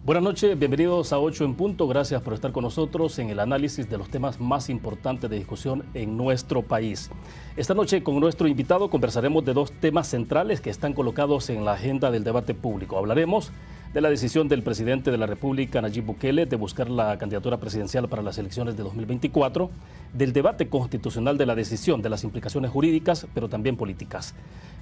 Buenas noches, bienvenidos a 8 en punto. Gracias por estar con nosotros en el análisis de los temas más importantes de discusión en nuestro país. Esta noche con nuestro invitado conversaremos de dos temas centrales que están colocados en la agenda del debate público. Hablaremos de la decisión del presidente de la República, Nayib Bukele, de buscar la candidatura presidencial para las elecciones de 2024, del debate constitucional de la decisión, de las implicaciones jurídicas, pero también políticas,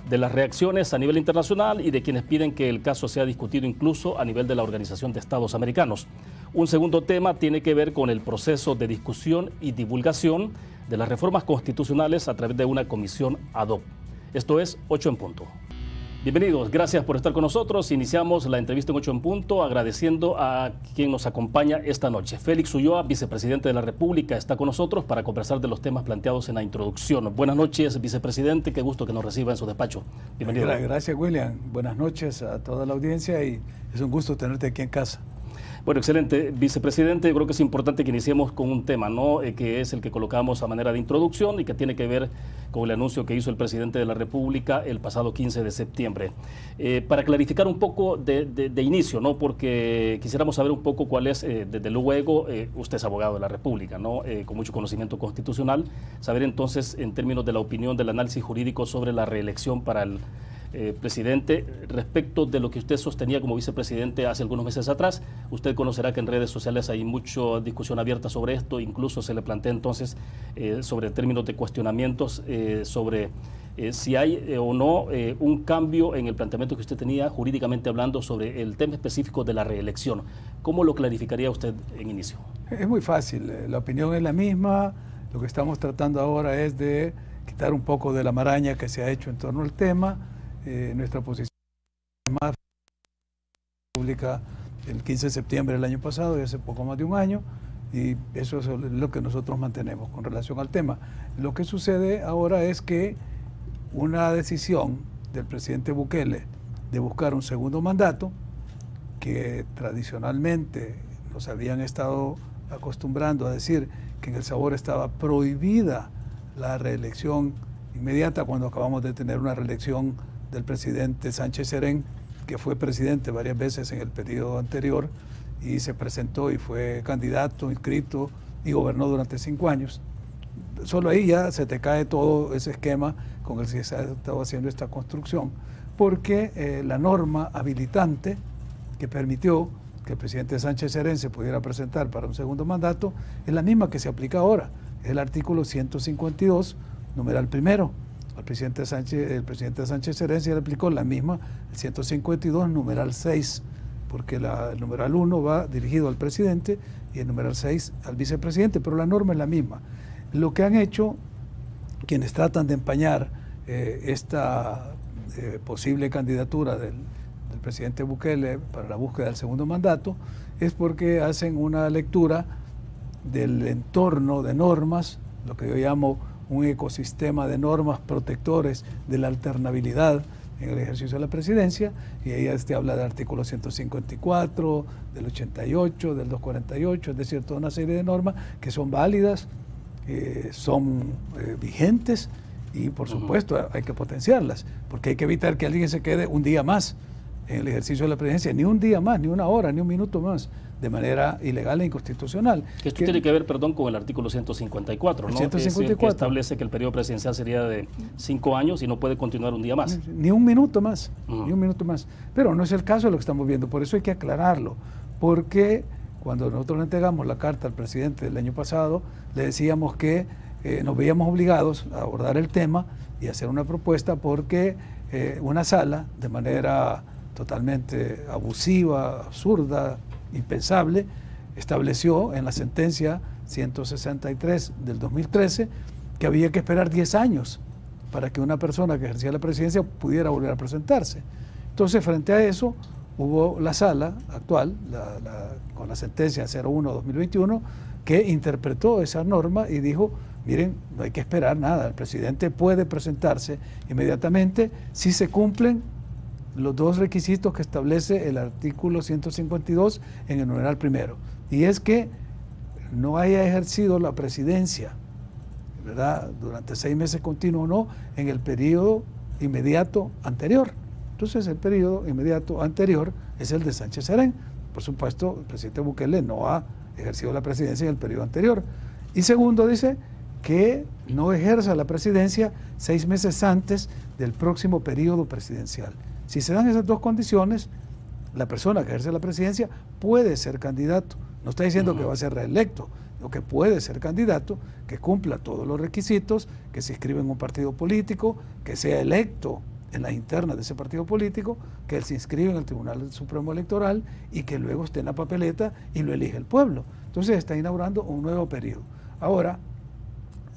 de las reacciones a nivel internacional y de quienes piden que el caso sea discutido incluso a nivel de la Organización de Estados Americanos. Un segundo tema tiene que ver con el proceso de discusión y divulgación de las reformas constitucionales a través de una comisión ad hoc. Esto es 8 en punto. Bienvenidos, gracias por estar con nosotros. Iniciamos la entrevista en 8 en punto agradeciendo a quien nos acompaña esta noche. Félix Ulloa, vicepresidente de la República, está con nosotros para conversar de los temas planteados en la introducción. Buenas noches, vicepresidente, qué gusto que nos reciba en su despacho. Bienvenido. Gracias, William. Buenas noches a toda la audiencia y es un gusto tenerte aquí en casa. Bueno, excelente. Vicepresidente, creo que es importante que iniciemos con un tema, ¿no? Que es el que colocamos a manera de introducción y que tiene que ver con el anuncio que hizo el presidente de la República el pasado 15 de septiembre. Para clarificar un poco de inicio, ¿no? Porque quisiéramos saber un poco cuál es, desde luego, usted es abogado de la República, ¿no? Con mucho conocimiento constitucional, saber entonces, en términos de la opinión del análisis jurídico sobre la reelección para el presidente, respecto de lo que usted sostenía como vicepresidente hace algunos meses atrás. Usted conocerá que en redes sociales hay mucha discusión abierta sobre esto, incluso se le plantea entonces sobre términos de cuestionamientos sobre si hay o no un cambio en el planteamiento que usted tenía jurídicamente hablando sobre el tema específico de la reelección. ¿Cómo lo clarificaría usted en inicio? Es muy fácil, la opinión es la misma. Lo que estamos tratando ahora es de quitar un poco de la maraña que se ha hecho en torno al tema. Nuestra posición más pública el 15 de septiembre del año pasado y hace poco más de un año, y eso es lo que nosotros mantenemos con relación al tema. Lo que sucede ahora es que una decisión del presidente Bukele de buscar un segundo mandato, que tradicionalmente nos habían estado acostumbrando a decir que en El Sabor estaba prohibida la reelección inmediata cuando acabamos de tener una reelección del presidente Sánchez Serén, que fue presidente varias veces en el periodo anterior y se presentó y fue candidato, inscrito y gobernó durante 5 años. Solo ahí ya se te cae todo ese esquema con el que se ha estado haciendo esta construcción, porque la norma habilitante que permitió que el presidente Sánchez Serén se pudiera presentar para un segundo mandato es la misma que se aplica ahora, es el artículo 152, numeral primero. El presidente Sánchez Serén se le aplicó la misma, el 152, numeral 6, porque el numeral 1 va dirigido al presidente y el numeral 6 al vicepresidente, pero la norma es la misma. Lo que han hecho quienes tratan de empañar esta posible candidatura del presidente Bukele para la búsqueda del segundo mandato es porque hacen una lectura del entorno de normas, lo que yo llamo un ecosistema de normas protectores de la alternabilidad en el ejercicio de la presidencia, y ahí habla del artículo 154, del 88, del 248, es decir, toda una serie de normas que son válidas, son vigentes y por supuesto hay que potenciarlas, porque hay que evitar que alguien se quede un día más en el ejercicio de la presidencia, ni un día más, ni una hora, ni un minuto más, de manera ilegal e inconstitucional. Esto tiene que ver, perdón, con el artículo 154, ¿no? 154. Es el que establece que el periodo presidencial sería de 5 años y no puede continuar un día más. Ni un minuto más, ni un minuto más. Pero no es el caso de lo que estamos viendo, por eso hay que aclararlo, porque cuando nosotros le entregamos la carta al presidente del año pasado, le decíamos que nos veíamos obligados a abordar el tema y hacer una propuesta porque una sala, de manera totalmente abusiva, absurda, impensable, estableció en la sentencia 163 del 2013 que había que esperar 10 años para que una persona que ejercía la presidencia pudiera volver a presentarse. Entonces, frente a eso, hubo la sala actual, con la sentencia 01-2021, que interpretó esa norma y dijo, miren, no hay que esperar nada, el presidente puede presentarse inmediatamente si se cumplen los dos requisitos que establece el artículo 152 en el numeral primero, y es que no haya ejercido la presidencia, ¿verdad?, durante 6 meses continuos o no, en el periodo inmediato anterior. Entonces el periodo inmediato anterior es el de Sánchez Serén, por supuesto, el presidente Bukele no ha ejercido la presidencia en el periodo anterior. Y segundo, dice que no ejerza la presidencia 6 meses antes del próximo periodo presidencial. Si se dan esas dos condiciones, la persona que ejerce la presidencia puede ser candidato. No está diciendo que va a ser reelecto, sino que puede ser candidato, que cumpla todos los requisitos, que se inscriba en un partido político, que sea electo en las internas de ese partido político, que él se inscribe en el Tribunal Supremo Electoral y que luego esté en la papeleta y lo elige el pueblo. Entonces está inaugurando un nuevo periodo. Ahora,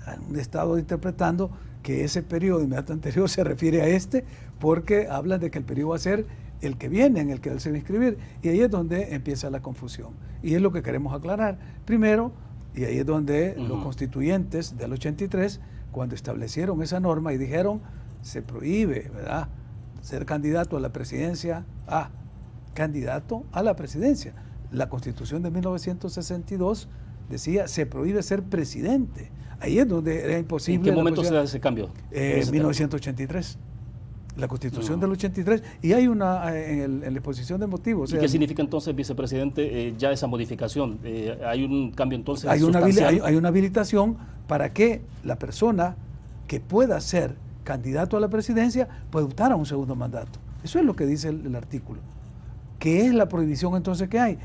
han estado interpretando que ese periodo inmediato anterior se refiere a este, porque hablan de que el periodo va a ser el que viene, en el que él se va a inscribir, y ahí es donde empieza la confusión. Y es lo que queremos aclarar. Primero, y ahí es donde los constituyentes del 83, cuando establecieron esa norma y dijeron, se prohíbe, ¿verdad?, ser candidato a la presidencia, candidato a la presidencia. La Constitución de 1962 decía, se prohíbe ser presidente. Ahí es donde era imposible. ¿En qué momento se da ese cambio? 1983. La Constitución del 83. Y hay una en la exposición de motivos. ¿Y qué significa entonces, vicepresidente, ya esa modificación? ¿Hay un cambio entonces hay sustancial? Hay una habilitación para que la persona que pueda ser candidato a la presidencia pueda optar a un segundo mandato. Eso es lo que dice el artículo. ¿Qué es la prohibición entonces que hay?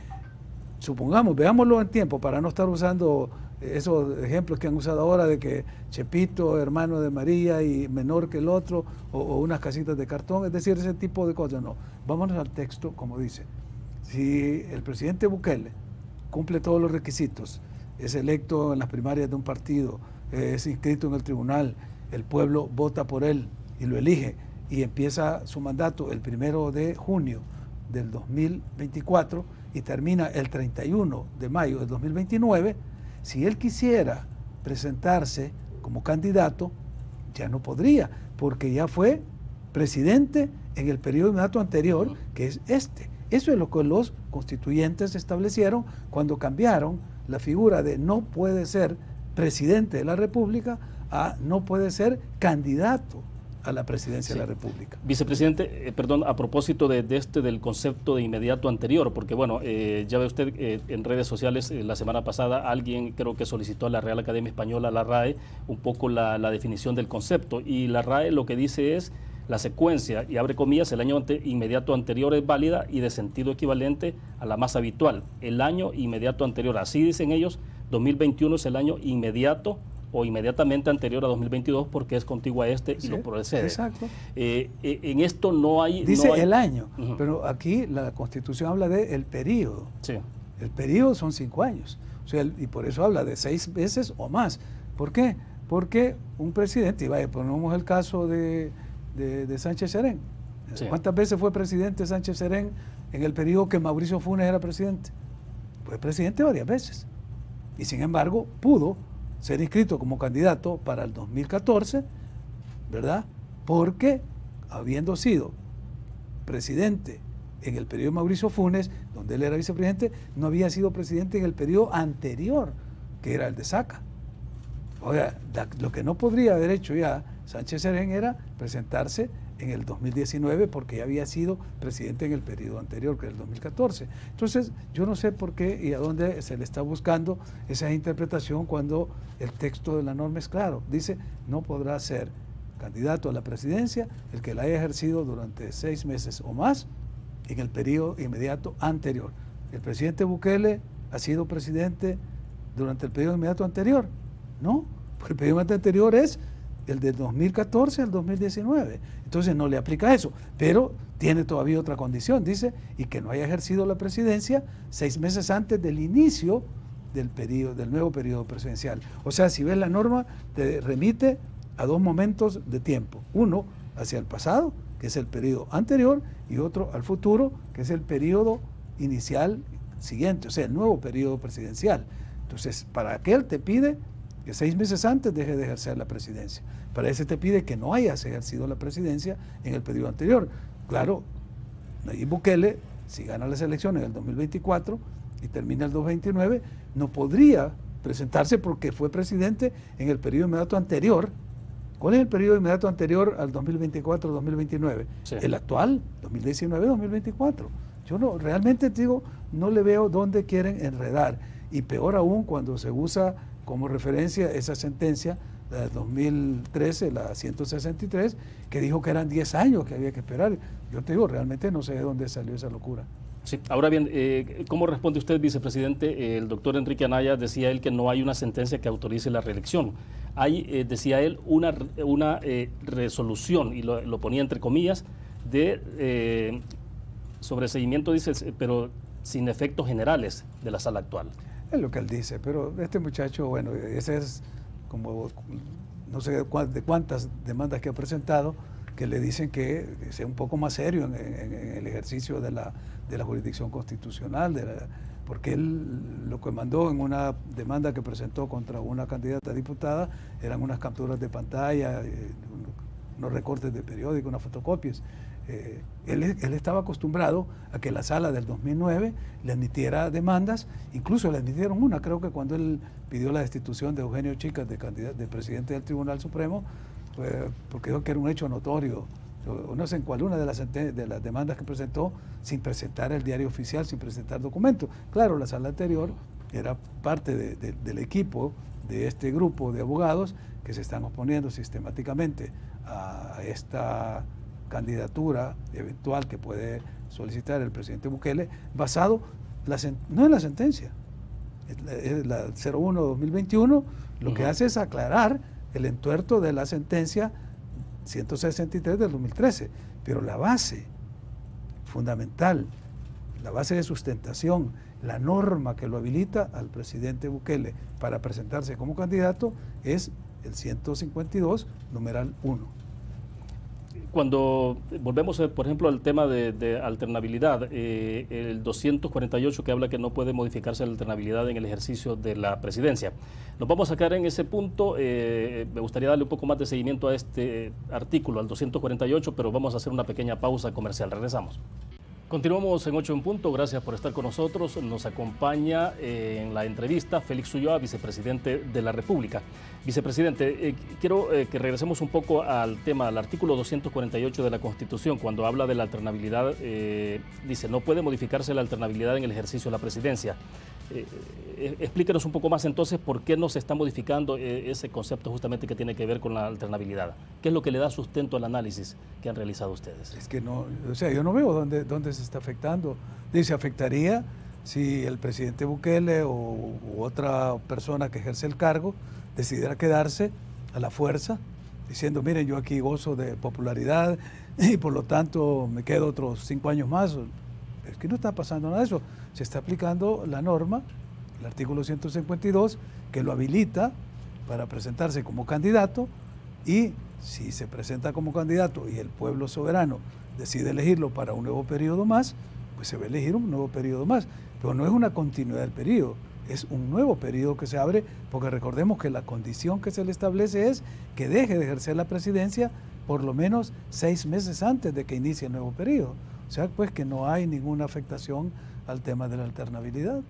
Supongamos, veámoslo en tiempo para no estar usando esos ejemplos que han usado ahora de que Chepito, hermano de María y menor que el otro, o unas casitas de cartón, es decir, ese tipo de cosas. No, vámonos al texto como dice. Si el presidente Bukele cumple todos los requisitos, es electo en las primarias de un partido, es inscrito en el tribunal, el pueblo vota por él y lo elige y empieza su mandato el 1 de junio del 2024 y termina el 31 de mayo del 2029, si él quisiera presentarse como candidato, ya no podría, porque ya fue presidente en el periodo inmediato anterior, que es este. Eso es lo que los constituyentes establecieron cuando cambiaron la figura de no puede ser presidente de la República a no puede ser candidato a la presidencia de la República. Vicepresidente, perdón, a propósito del concepto de inmediato anterior, porque bueno, ya ve usted en redes sociales la semana pasada alguien creo que solicitó a la Real Academia Española, la RAE, un poco la definición del concepto, y la RAE lo que dice es la secuencia, y abre comillas, el año inmediato anterior es válida y de sentido equivalente a la más habitual. El año inmediato anterior, así dicen ellos, 2021 es el año inmediato o inmediatamente anterior a 2022 porque es contiguo a este y lo precede. Exacto. En esto no hay... Dice no hay, el año, pero aquí la Constitución habla de el periodo. Sí. El periodo son 5 años. O sea, y por eso habla de 6 veces o más. ¿Por qué? Porque un presidente, y vaya, ponemos el caso de Sánchez Serén. Sí. ¿Cuántas veces fue presidente Sánchez Serén en el periodo que Mauricio Funes era presidente? Fue presidente varias veces. Y sin embargo, pudo ser inscrito como candidato para el 2014, ¿verdad? Porque habiendo sido presidente en el periodo de Mauricio Funes, donde él era vicepresidente, no había sido presidente en el periodo anterior, que era el de Saca. O sea, lo que no podría haber hecho ya Sánchez Serén era presentarse en el 2019 porque ya había sido presidente en el periodo anterior, que era el 2014. Entonces, yo no sé por qué y a dónde se le está buscando esa interpretación cuando el texto de la norma es claro. Dice, no podrá ser candidato a la presidencia el que la haya ejercido durante 6 meses o más en el periodo inmediato anterior. El presidente Bukele ha sido presidente durante el periodo inmediato anterior. No, porque el periodo inmediato anterior es el del 2014 al 2019. Entonces no le aplica eso, pero tiene todavía otra condición, dice, y que no haya ejercido la presidencia 6 meses antes del inicio del nuevo periodo presidencial. O sea, si ves la norma, te remite a 2 momentos de tiempo. Uno hacia el pasado, que es el periodo anterior, y otro al futuro, que es el periodo inicial siguiente, o sea, el nuevo periodo presidencial. Entonces, para aquel te pide que 6 meses antes deje de ejercer la presidencia. Para ese te pide que no hayas ejercido la presidencia en el periodo anterior. Claro, Nayib Bukele, si gana las elecciones en el 2024 y termina el 2029, no podría presentarse porque fue presidente en el periodo inmediato anterior. ¿Cuál es el periodo inmediato anterior al 2024-2029? Sí. El actual, 2019-2024. Yo no, realmente digo, no le veo dónde quieren enredar. Y peor aún cuando se usa como referencia esa sentencia la del 2013, la 163, que dijo que eran 10 años que había que esperar. Yo te digo, realmente no sé de dónde salió esa locura. Sí, ahora bien, ¿cómo responde usted, vicepresidente? El doctor Enrique Anaya decía él que no hay una sentencia que autorice la reelección. Hay, decía él, una resolución, y lo ponía entre comillas, de sobreseimiento, dice, pero sin efectos generales de la sala actual. Es lo que él dice, pero este muchacho, bueno, ese es como, no sé de cuántas demandas que ha presentado, que le dicen que sea un poco más serio en el ejercicio de la jurisdicción constitucional, porque él lo que mandó en una demanda que presentó contra una candidata a diputada eran unas capturas de pantalla, unos recortes de periódico, unas fotocopias. Él estaba acostumbrado a que la sala del 2009 le admitiera demandas, incluso le admitieron una, creo que cuando él pidió la destitución de Eugenio Chicas de presidente del Tribunal Supremo, porque dijo que era un hecho notorio. No sé en cuál una de las demandas que presentó sin presentar el diario oficial, sin presentar documentos. Claro, la sala anterior era parte del equipo de este grupo de abogados que se están oponiendo sistemáticamente a esta candidatura eventual que puede solicitar el presidente Bukele, basado no en la sentencia, la 01-2021, lo que hace es aclarar el entuerto de la sentencia 163 del 2013, pero la base fundamental, la base de sustentación, la norma que lo habilita al presidente Bukele para presentarse como candidato es el 152, numeral 1. Cuando volvemos, por ejemplo, al tema de alternabilidad, el 248 que habla que no puede modificarse la alternabilidad en el ejercicio de la presidencia. Nos vamos a sacar en ese punto. Me gustaría darle un poco más de seguimiento a este artículo, al 248, pero vamos a hacer una pequeña pausa comercial. Regresamos. Continuamos en 8 en punto, gracias por estar con nosotros. Nos acompaña en la entrevista Félix Ulloa, vicepresidente de la República. Vicepresidente, quiero que regresemos un poco al tema, al artículo 248 de la Constitución, cuando habla de la alternabilidad, dice, no puede modificarse la alternabilidad en el ejercicio de la presidencia. Explíquenos un poco más entonces por qué no se está modificando ese concepto justamente que tiene que ver con la alternabilidad. ¿Qué es lo que le da sustento al análisis que han realizado ustedes? Es que no, o sea, yo no veo dónde se está afectando. Dice, afectaría si el presidente Bukele u otra persona que ejerce el cargo decidiera quedarse a la fuerza, diciendo, miren, yo aquí gozo de popularidad y por lo tanto me quedo otros 5 años más. Es que no está pasando nada de eso. Se está aplicando la norma, el artículo 152, que lo habilita para presentarse como candidato, y si se presenta como candidato y el pueblo soberano decide elegirlo para un nuevo periodo más, pues se va a elegir un nuevo periodo más. Pero no es una continuidad del periodo, es un nuevo periodo que se abre, porque recordemos que la condición que se le establece es que deje de ejercer la presidencia por lo menos 6 meses antes de que inicie el nuevo periodo. O sea, pues que no hay ninguna afectación al tema de la alternabilidad.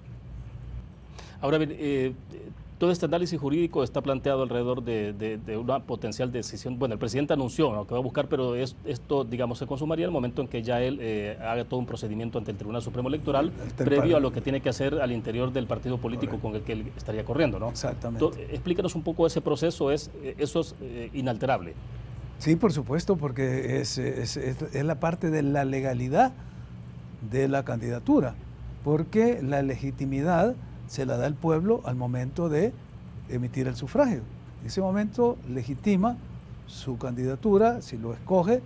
Ahora bien, todo este análisis jurídico está planteado alrededor de una potencial decisión. Bueno, el presidente anunció, ¿no?, que va a buscar, pero esto, digamos, se consumaría en el momento en que ya él haga todo un procedimiento ante el Tribunal Supremo Electoral, previo a lo que tiene que hacer al interior del partido político con el que él estaría corriendo, ¿no? Exactamente. Explícanos un poco ese proceso, eso es inalterable. Sí, por supuesto, porque es la parte de la legalidad de la candidatura, porque la legitimidad se la da el pueblo al momento de emitir el sufragio. En ese momento legitima su candidatura, si lo escoge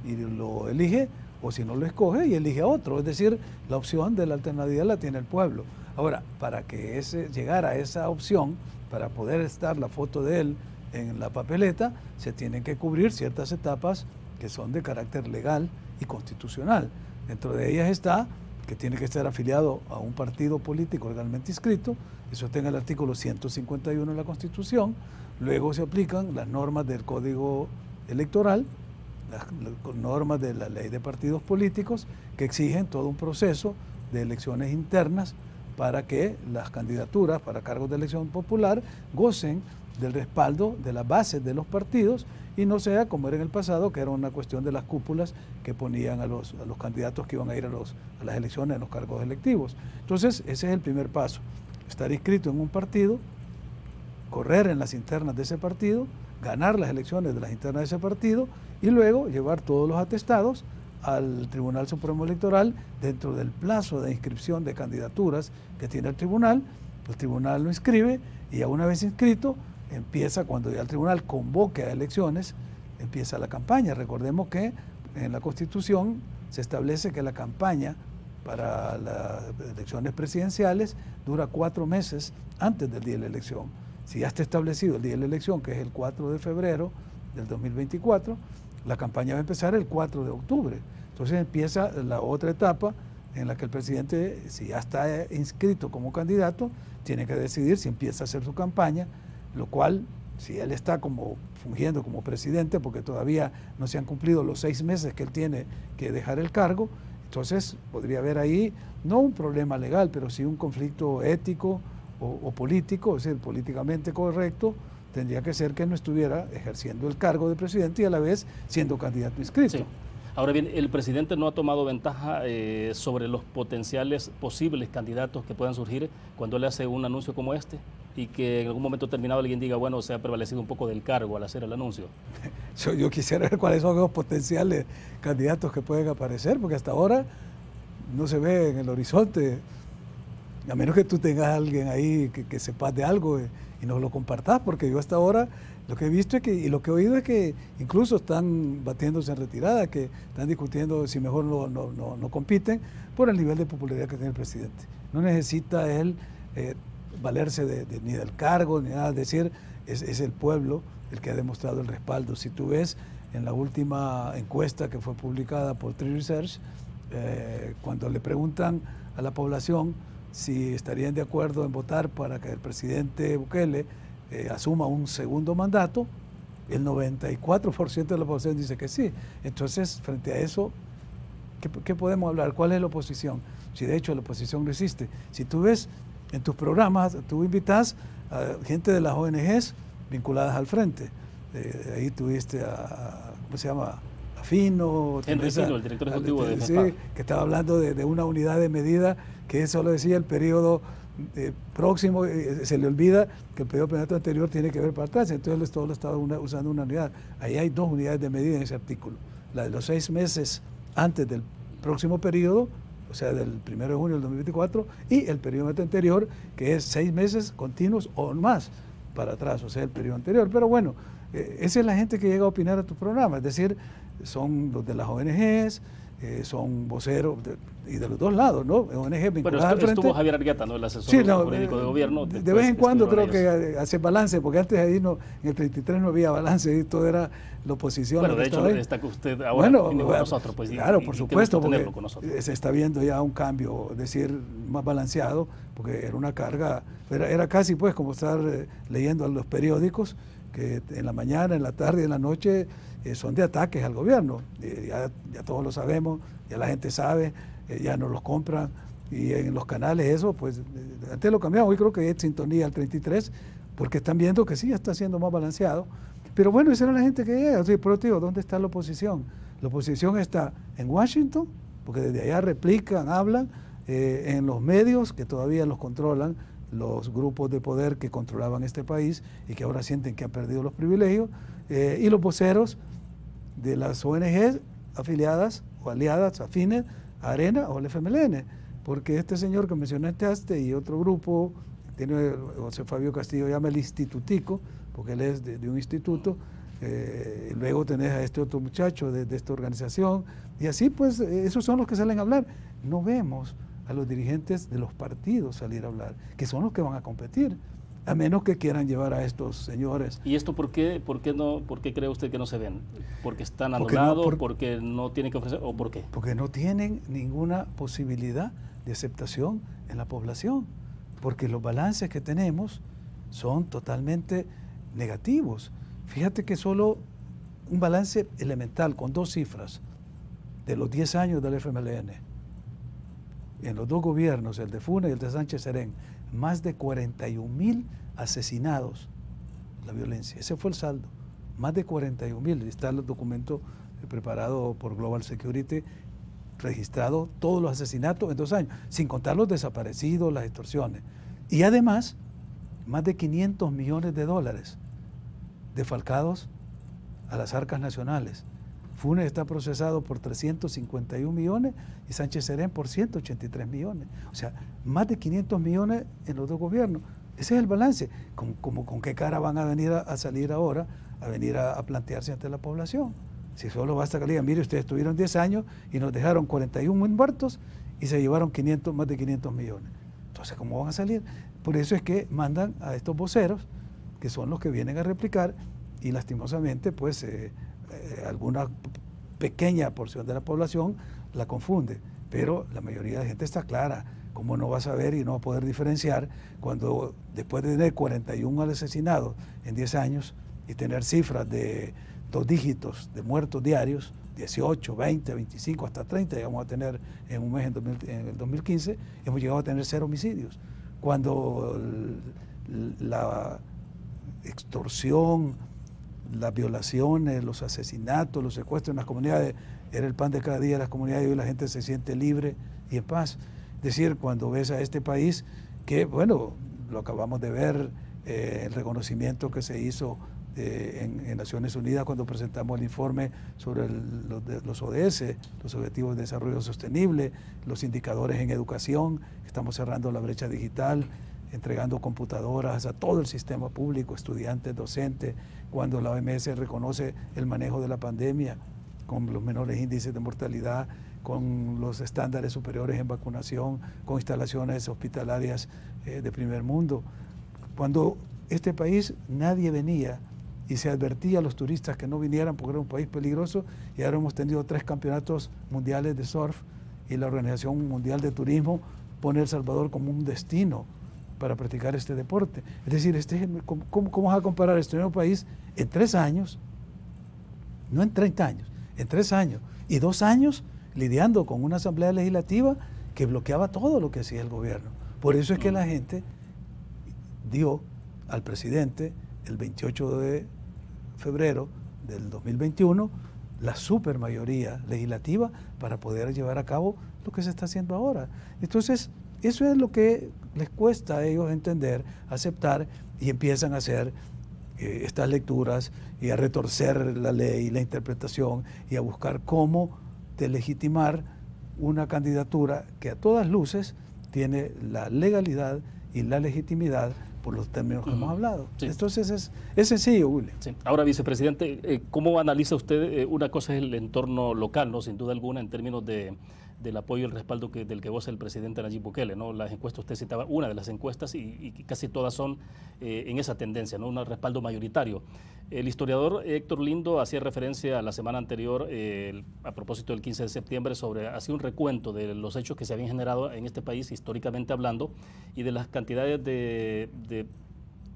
y lo elige, o si no lo escoge y elige a otro. Es decir, la opción de la alternabilidad la tiene el pueblo. Ahora, para que llegara a esa opción, para poder estar la foto de él en la papeleta, se tienen que cubrir ciertas etapas que son de carácter legal y constitucional. Dentro de ellas está que tiene que estar afiliado a un partido político legalmente inscrito, eso está en el artículo 151 de la Constitución. Luego se aplican las normas del Código Electoral, las normas de la Ley de Partidos Políticos, que exigen todo un proceso de elecciones internas para que las candidaturas para cargos de elección popular gocen del respaldo de las bases de los partidos y no sea como era en el pasado, que era una cuestión de las cúpulas que ponían a los candidatos que iban a ir a las elecciones en los cargos electivos. Entonces, ese es el primer paso, estar inscrito en un partido, correr en las internas de ese partido, ganar las elecciones de las internas de ese partido y luego llevar todos los atestados al Tribunal Supremo Electoral dentro del plazo de inscripción de candidaturas que tiene el tribunal lo inscribe y ya una vez inscrito empieza, cuando ya el tribunal convoque a elecciones, empieza la campaña. Recordemos que en la Constitución se establece que la campaña para las elecciones presidenciales dura 4 meses antes del día de la elección. Si ya está establecido el día de la elección, que es el 4 de febrero del 2024, la campaña va a empezar el 4 de octubre. Entonces empieza la otra etapa en la que el presidente, si ya está inscrito como candidato, tiene que decidir si empieza a hacer su campaña, lo cual, si él está como fungiendo como presidente, porque todavía no se han cumplido los 6 meses que él tiene que dejar el cargo, entonces podría haber ahí, no un problema legal, pero sí un conflicto ético o político, es decir, políticamente correcto, tendría que ser que no estuviera ejerciendo el cargo de presidente y a la vez siendo candidato inscrito. Sí. Ahora bien, el presidente no ha tomado ventaja sobre los potenciales posibles candidatos que puedan surgir cuando le hace un anuncio como este y que en algún momento terminado alguien diga, bueno, se ha prevalecido un poco del cargo al hacer el anuncio. Yo quisiera ver cuáles son los potenciales candidatos que pueden aparecer, porque hasta ahora no se ve en el horizonte, a menos que tú tengas a alguien ahí que sepas de algo y nos lo compartas, porque yo hasta ahora lo que he visto y lo que he oído es que incluso están batiéndose en retirada, que están discutiendo si mejor no compiten por el nivel de popularidad que tiene el presidente. No necesita él valerse ni del cargo, ni nada, es decir, es el pueblo el que ha demostrado el respaldo. Si tú ves en la última encuesta que fue publicada por Tree Research, cuando le preguntan a la población si estarían de acuerdo en votar para que el presidente Bukele asuma un segundo mandato, el 94% de la población dice que sí. Entonces, frente a eso, ¿qué podemos hablar? ¿Cuál es la oposición? Si de hecho la oposición no existe. Si tú ves en tus programas, tú invitas a gente de las ONGs vinculadas al frente. Ahí tuviste ¿cómo se llama? A Fino. Henry Fino, el director ejecutivo de FEPAD. Sí, que estaba hablando de una unidad de medida que solo decía el periodo próximo, se le olvida que el periodo plenario anterior tiene que ver para atrás, entonces todo lo estaba usando una unidad. Ahí hay 2 unidades de medida en ese artículo, la de los 6 meses antes del próximo periodo, o sea, del 1 de junio del 2024, y el periodo anterior, que es 6 meses continuos o más para atrás, o sea, el periodo anterior. Pero bueno, esa es la gente que llega a opinar a tu programa, es decir, son los de las ONGs, son voceros y de los dos lados, ¿no? ONG vinculadas al frente. Estuvo Javier Argueta, ¿no? El asesor jurídico de gobierno. De vez en cuando creo que hace balance, porque antes ahí en el 33 no había balance, y todo era la oposición. Bueno, de hecho, destaca usted ahora con nosotros. Pues, claro, por supuesto, porque se está viendo ya un cambio, es decir, más balanceado, porque era una carga, era casi pues como estar leyendo los periódicos, que en la mañana, en la tarde y en la noche son de ataques al gobierno. Ya todos lo sabemos, ya la gente sabe, ya no los compran, y en los canales eso, pues antes lo cambiamos, hoy creo que es sintonía al 33, porque están viendo que sí, ya está siendo más balanceado. Pero bueno, esa era la gente que llega. O sea, pero digo, ¿dónde está la oposición? La oposición está en Washington, porque desde allá replican, hablan, en los medios que todavía los controlan los grupos de poder que controlaban este país y que ahora sienten que han perdido los privilegios, y los voceros de las ONGs afiliadas o aliadas, afines a Arena o al FMLN, porque este señor que mencionaste y otro grupo, tiene José Fabio Castillo, llama el Institutico, porque él es de un instituto, luego tenés a este otro muchacho de esta organización, y así pues esos son los que salen a hablar. No vemos a los dirigentes de los partidos salir a hablar, que son los que van a competir, a menos que quieran llevar a estos señores. ¿Y esto por qué cree usted que no se ven? ¿Porque están anulados, porque no tienen que ofrecer, o por qué? Porque no tienen ninguna posibilidad de aceptación en la población, porque los balances que tenemos son totalmente negativos. Fíjate que solo un balance elemental con 2 cifras de los 10 años del FMLN, en los 2 gobiernos, el de Funa y el de Sánchez Serén, más de 41.000 asesinados, la violencia. Ese fue el saldo más de 41.000. Está el documento preparado por Global Security, registrado todos los asesinatos en 2 años, sin contar los desaparecidos, las extorsiones. Y además, más de 500 millones de dólares defalcados a las arcas nacionales. Funes está procesado por 351 millones y Sánchez Serén por 183 millones. O sea, más de 500 millones en los dos gobiernos. Ese es el balance. ¿Con qué cara van a venir a salir ahora, a venir a plantearse ante la población? Si solo basta que le digan, mire, ustedes estuvieron 10 años y nos dejaron 41 muertos y se llevaron más de 500 millones. Entonces, ¿cómo van a salir? Por eso es que mandan a estos voceros, que son los que vienen a replicar, y lastimosamente, pues, alguna pequeña porción de la población la confunde. Pero la mayoría de la gente está clara. ¿Cómo no va a saber y no va a poder diferenciar cuando después de tener 41 asesinados en 10 años y tener cifras de 2 dígitos de muertos diarios, 18, 20, 25, hasta 30 llegamos a tener en un mes en el 2015, hemos llegado a tener 0 homicidios. Cuando la extorsión, las violaciones, los asesinatos, los secuestros en las comunidades era el pan de cada día de las comunidades y hoy la gente se siente libre y en paz. Es decir, cuando ves a este país que, bueno, lo acabamos de ver, el reconocimiento que se hizo en Naciones Unidas cuando presentamos el informe sobre los ODS, los Objetivos de Desarrollo Sostenible, los indicadores en educación, estamos cerrando la brecha digital, entregando computadoras a todo el sistema público, estudiantes, docentes, cuando la OMS reconoce el manejo de la pandemia con los menores índices de mortalidad, con los estándares superiores en vacunación, con instalaciones hospitalarias de primer mundo. Cuando este país nadie venía y se advertía a los turistas que no vinieran porque era un país peligroso, y ahora hemos tenido 3 campeonatos mundiales de surf y la Organización Mundial de Turismo pone El Salvador como un destino para practicar este deporte. Es decir, ¿cómo vas a comparar este nuevo país en 3 años? No en 30 años, en 3 años. Y 2 años lidiando con una asamblea legislativa que bloqueaba todo lo que hacía el gobierno. Por eso es que la gente dio al presidente el 28 de febrero del 2021 la supermayoría legislativa para poder llevar a cabo lo que se está haciendo ahora. Entonces, eso es lo que les cuesta a ellos entender, aceptar, y empiezan a hacer estas lecturas y a retorcer la ley, la interpretación y a buscar cómo delegitimar una candidatura que a todas luces tiene la legalidad y la legitimidad por los términos que hemos hablado. Sí. Entonces es sencillo, William. Sí. Ahora, vicepresidente, ¿cómo analiza usted? Una cosa es el entorno local, ¿no? Sin duda alguna, en términos del apoyo y el respaldo del que goza el presidente Nayib Bukele, ¿no? Las encuestas, usted citaba una de las encuestas y casi todas son en esa tendencia, ¿no? Un respaldo mayoritario. El historiador Héctor Lindo hacía referencia a la semana anterior, a propósito del 15 de septiembre, hacía un recuento de los hechos que se habían generado en este país, históricamente hablando, y de las cantidades de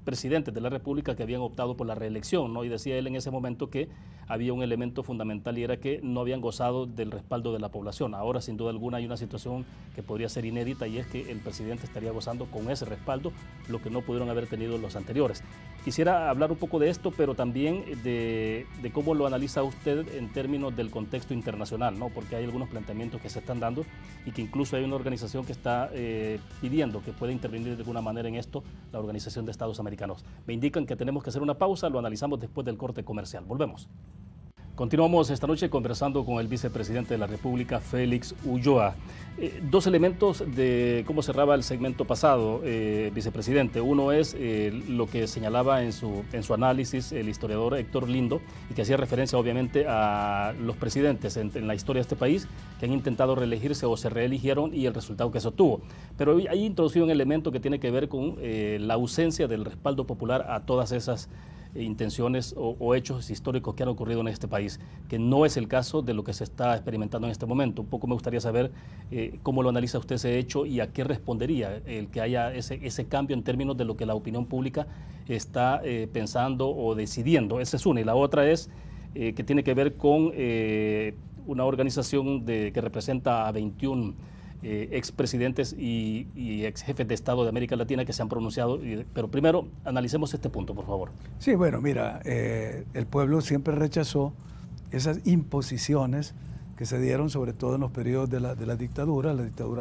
presidentes de la República que habían optado por la reelección, ¿no? Y decía él en ese momento que había un elemento fundamental y era que no habían gozado del respaldo de la población. Ahora, sin duda alguna, hay una situación que podría ser inédita y es que el presidente estaría gozando con ese respaldo, lo que no pudieron haber tenido los anteriores. Quisiera hablar un poco de esto, pero también de cómo lo analiza usted en términos del contexto internacional, ¿no? Porque hay algunos planteamientos que se están dando y que incluso hay una organización que está pidiendo que pueda intervenir de alguna manera en esto, la Organización de Estados Americanos. Me indican que tenemos que hacer una pausa, lo analizamos después del corte comercial. Volvemos. Continuamos esta noche conversando con el vicepresidente de la República, Félix Ulloa. 2 elementos de cómo cerraba el segmento pasado, vicepresidente. Uno es lo que señalaba en su análisis el historiador Héctor Lindo y que hacía referencia obviamente a los presidentes en la historia de este país que han intentado reelegirse o se reeligieron y el resultado que eso tuvo. Pero ahí introducido un elemento que tiene que ver con la ausencia del respaldo popular a todas esas intenciones o hechos históricos que han ocurrido en este país, que no es el caso de lo que se está experimentando en este momento. Un poco me gustaría saber cómo lo analiza usted ese hecho y a qué respondería el que haya ese cambio en términos de lo que la opinión pública está pensando o decidiendo. Esa es una. Y la otra es que tiene que ver con una organización que representa a 21 expresidentes y ex jefes de Estado de América Latina que se han pronunciado. Pero primero, analicemos este punto, por favor. Sí, bueno, mira, el pueblo siempre rechazó esas imposiciones que se dieron sobre todo en los periodos de las dictaduras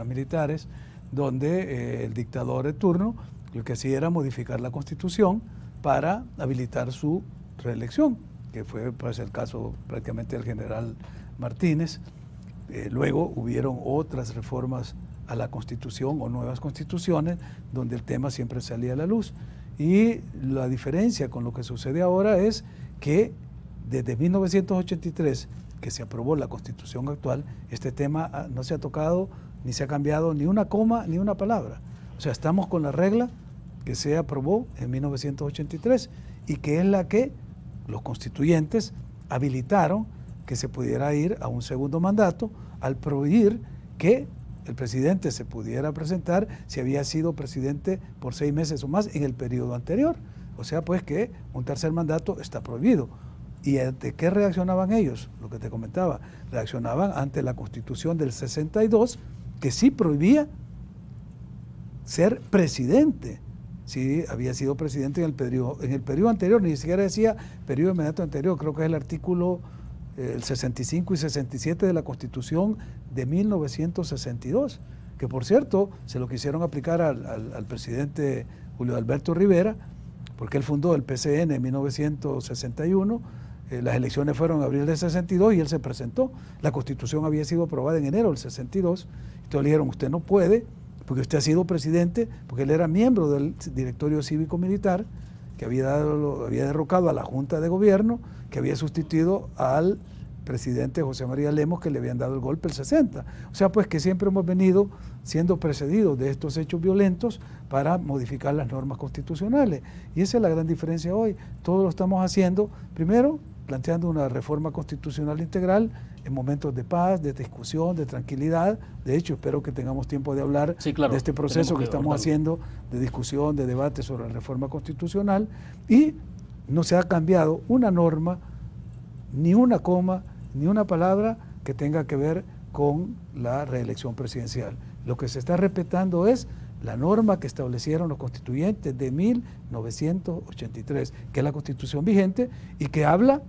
militares, donde el dictador de turno lo que hacía era modificar la Constitución para habilitar su reelección, que fue pues, el caso prácticamente del general Martínez. Luego hubieron otras reformas a la Constitución o nuevas constituciones donde el tema siempre salía a la luz. Y la diferencia con lo que sucede ahora es que desde 1983, que se aprobó la Constitución actual, este tema no se ha tocado ni se ha cambiado ni una coma ni una palabra. O sea, estamos con la regla que se aprobó en 1983 y que es la que los constituyentes habilitaron que se pudiera ir a un segundo mandato al prohibir que el presidente se pudiera presentar si había sido presidente por 6 meses o más en el periodo anterior. O sea, pues que un tercer mandato está prohibido. ¿Y ante qué reaccionaban ellos? Lo que te comentaba, reaccionaban ante la Constitución del 62, que sí prohibía ser presidente. Sí, había sido presidente en el periodo anterior, ni siquiera decía periodo inmediato anterior, creo que es el artículo el 65 y 67 de la Constitución de 1962, que por cierto se lo quisieron aplicar al presidente Julio Alberto Rivera, porque él fundó el PCN en 1961, las elecciones fueron en abril del 62 y él se presentó. La Constitución había sido aprobada en enero del 62, entonces le dijeron, usted no puede, porque usted ha sido presidente, porque él era miembro del directorio cívico-militar, que había derrocado a la Junta de Gobierno, que había sustituido al presidente José María Lemos, que le habían dado el golpe el 60. O sea, pues que siempre hemos venido siendo precedidos de estos hechos violentos para modificar las normas constitucionales. Y esa es la gran diferencia hoy. Todo lo estamos haciendo, primero, planteando una reforma constitucional integral en momentos de paz, de discusión, de tranquilidad. De hecho, espero que tengamos tiempo de hablar de este proceso que estamos haciendo de discusión, de debate sobre la reforma constitucional. Y no se ha cambiado una norma, ni una coma, ni una palabra que tenga que ver con la reelección presidencial. Lo que se está respetando es la norma que establecieron los constituyentes de 1983, que es la Constitución vigente y que habla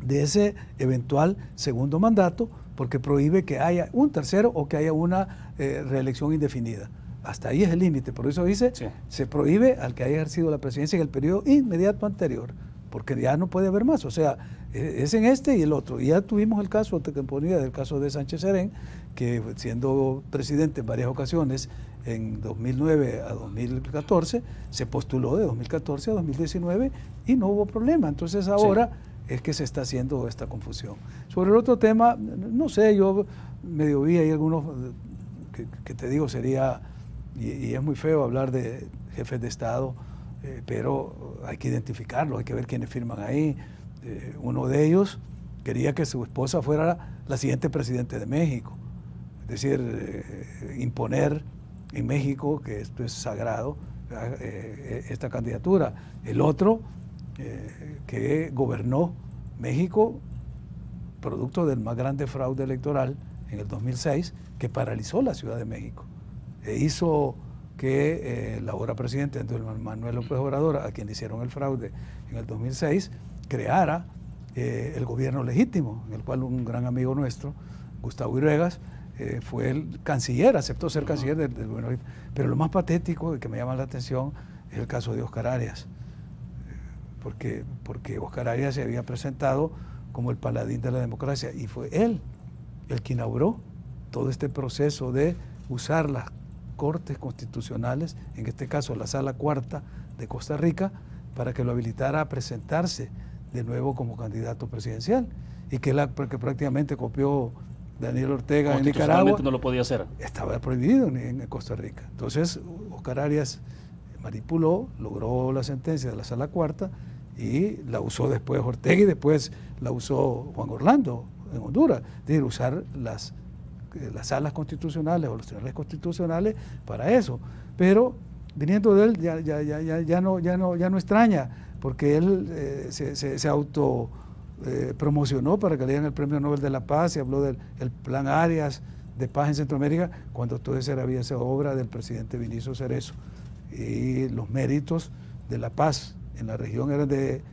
de ese eventual segundo mandato, porque prohíbe que haya un tercero o que haya una reelección indefinida. Hasta ahí es el límite, por eso dice, sí, se prohíbe al que haya ejercido la presidencia en el periodo inmediato anterior, porque ya no puede haber más, o sea, es en este y el otro. Y ya tuvimos el caso, te ponía, del caso de Sánchez Serén, que siendo presidente en varias ocasiones, en 2009 a 2014, se postuló de 2014 a 2019 y no hubo problema. Entonces ahora sí, es que se está haciendo esta confusión. Sobre el otro tema, no sé, yo medio vi ahí algunos que te digo sería, y es muy feo hablar de jefes de Estado, pero hay que identificarlos, hay que ver quiénes firman ahí. Uno de ellos quería que su esposa fuera la siguiente presidente de México, es decir, imponer en México, que esto es sagrado, esta candidatura. El otro, que gobernó México producto del más grande fraude electoral en el 2006, que paralizó la Ciudad de México e hizo que el ahora presidente Andrés Manuel López Obrador, a quien le hicieron el fraude en el 2006, creara el gobierno legítimo, en el cual un gran amigo nuestro, Gustavo Villegas, fue el canciller, aceptó ser canciller del gobierno. Pero lo más patético y que me llama la atención es el caso de Óscar Arias, porque Óscar Arias se había presentado como el paladín de la democracia y fue él el que inauguró todo este proceso de usar las cortes constitucionales, en este caso la Sala Cuarta de Costa Rica, para que lo habilitara a presentarse de nuevo como candidato presidencial, y que prácticamente copió Daniel Ortega en Nicaragua. No lo podía hacer. Estaba prohibido en Costa Rica. Entonces, Óscar Arias manipuló, logró la sentencia de la Sala Cuarta y la usó después Ortega y después la usó Juan Orlando en Honduras. Es decir, usar las salas constitucionales o los tribunales constitucionales para eso. Pero viniendo de él ya no extraña, porque él se auto promocionó para que le dieran el Premio Nobel de la Paz y habló del plan Arias, de paz en Centroamérica, cuando todo eso había sido obra del presidente Vinicio Cerezo. Y los méritos de la paz en la región eran de